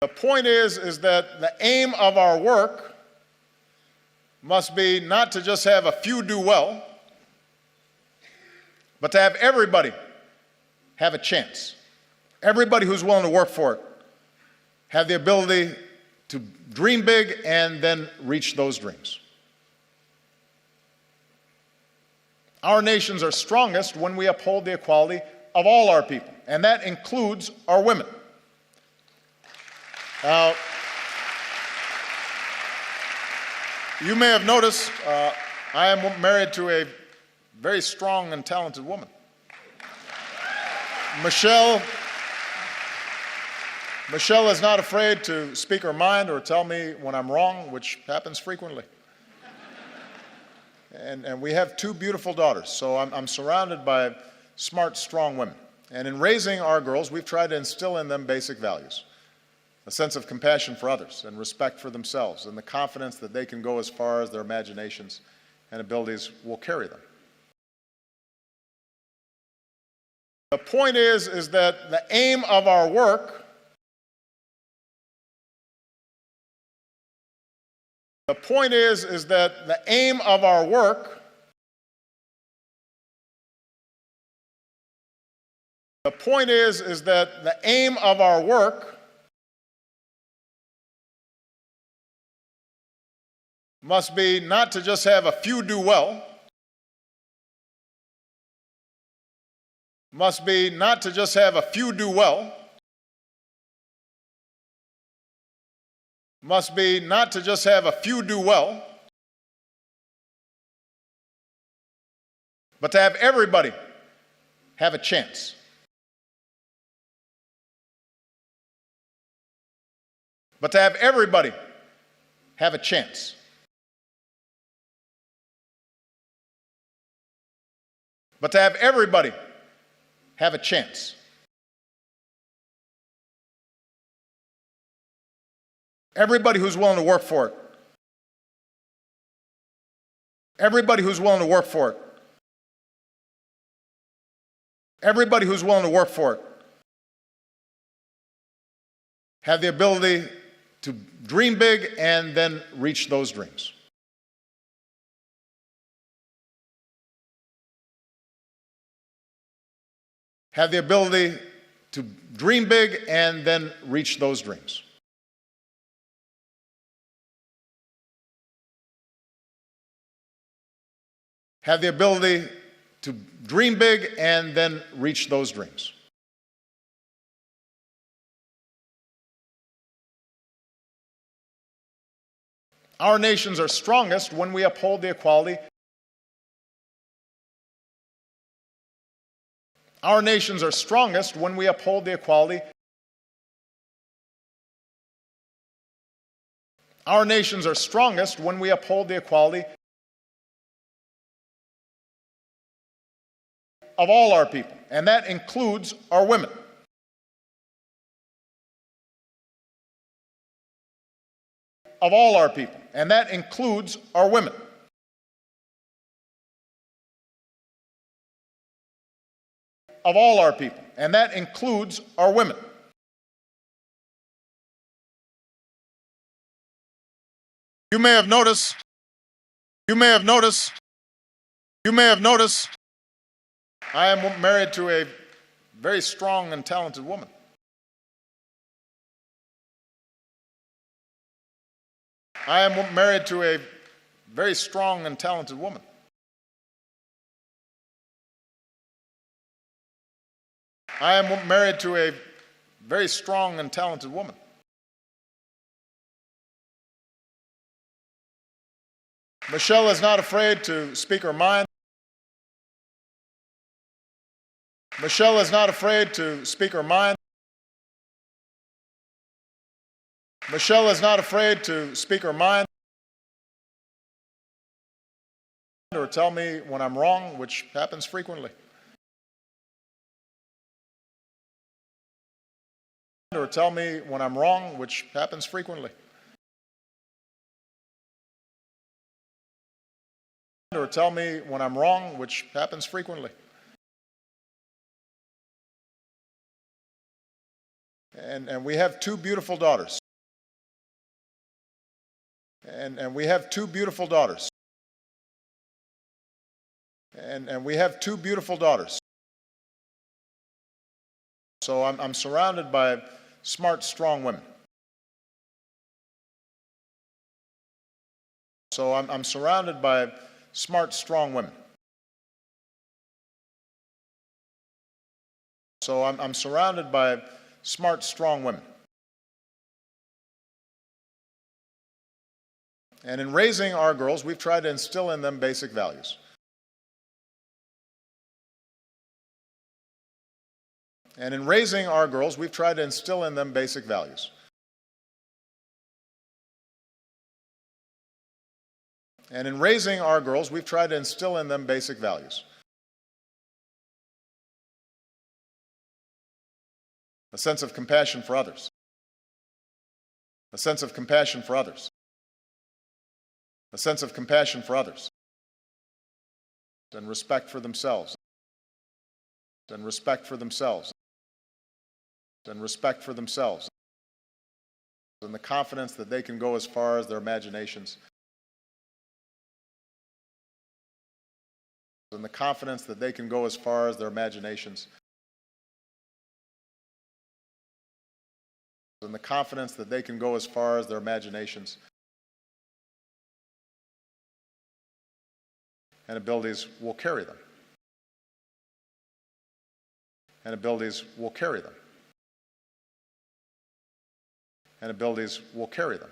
The point is that the aim of our work must be not to just have a few do well, but to have everybody have a chance. Everybody who's willing to work for it have the ability to dream big and then reach those dreams. Our nations are strongest when we uphold the equality of all our people, and that includes our women. Now, you may have noticed I am married to a very strong and talented woman. Michelle is not afraid to speak her mind or tell me when I'm wrong, which happens frequently. And we have two beautiful daughters, so I'm surrounded by smart, strong women. And in raising our girls, we've tried to instill in them basic values: a sense of compassion for others and respect for themselves, and the confidence that they can go as far as their imaginations and abilities will carry them. The point is that the aim of our work that the aim of our work must be not to just have a few do well, but to have everybody have a chance. Everybody who's willing to work for it. Everybody who's willing to work for it have the ability to dream big and then reach those dreams. Have the ability to dream big and then reach those dreams. Have the ability to dream big and then reach those dreams. Our nations are strongest when we uphold the equality. Our nations are strongest when we uphold the equality. Our nations are strongest when we uphold the equality of all our people, and that includes our women. Of all our people, and that includes our women. Of all our people, and that includes our women. You may have noticed I am married to a very strong and talented woman. I am married to a very strong and talented woman. I am married to a very strong and talented woman. Michelle is not afraid to speak her mind. Michelle is not afraid to speak her mind. Michelle is not afraid to speak her mind or tell me when I'm wrong, which happens frequently. Or tell me when I'm wrong, which happens frequently. Or tell me when I'm wrong, which happens frequently. And we have two beautiful daughters. And we have two beautiful daughters. And we have two beautiful daughters. So I'm surrounded by smart, strong women. So I'm surrounded by smart, strong women. So I'm surrounded by smart, strong women. And in raising our girls, we've tried to instill in them basic values. And in raising our girls, we've tried to instill in them basic values. And in raising our girls, we've tried to instill in them basic values. A sense of compassion for others. A sense of compassion for others. A sense of compassion for others. And respect for themselves. And respect for themselves. And respect for themselves. And the confidence that they can go as far as their imaginations. And the confidence that they can go as far as their imaginations. And the confidence that they can go as far as their imaginations. And abilities will carry them. And abilities will carry them. And abilities will carry them.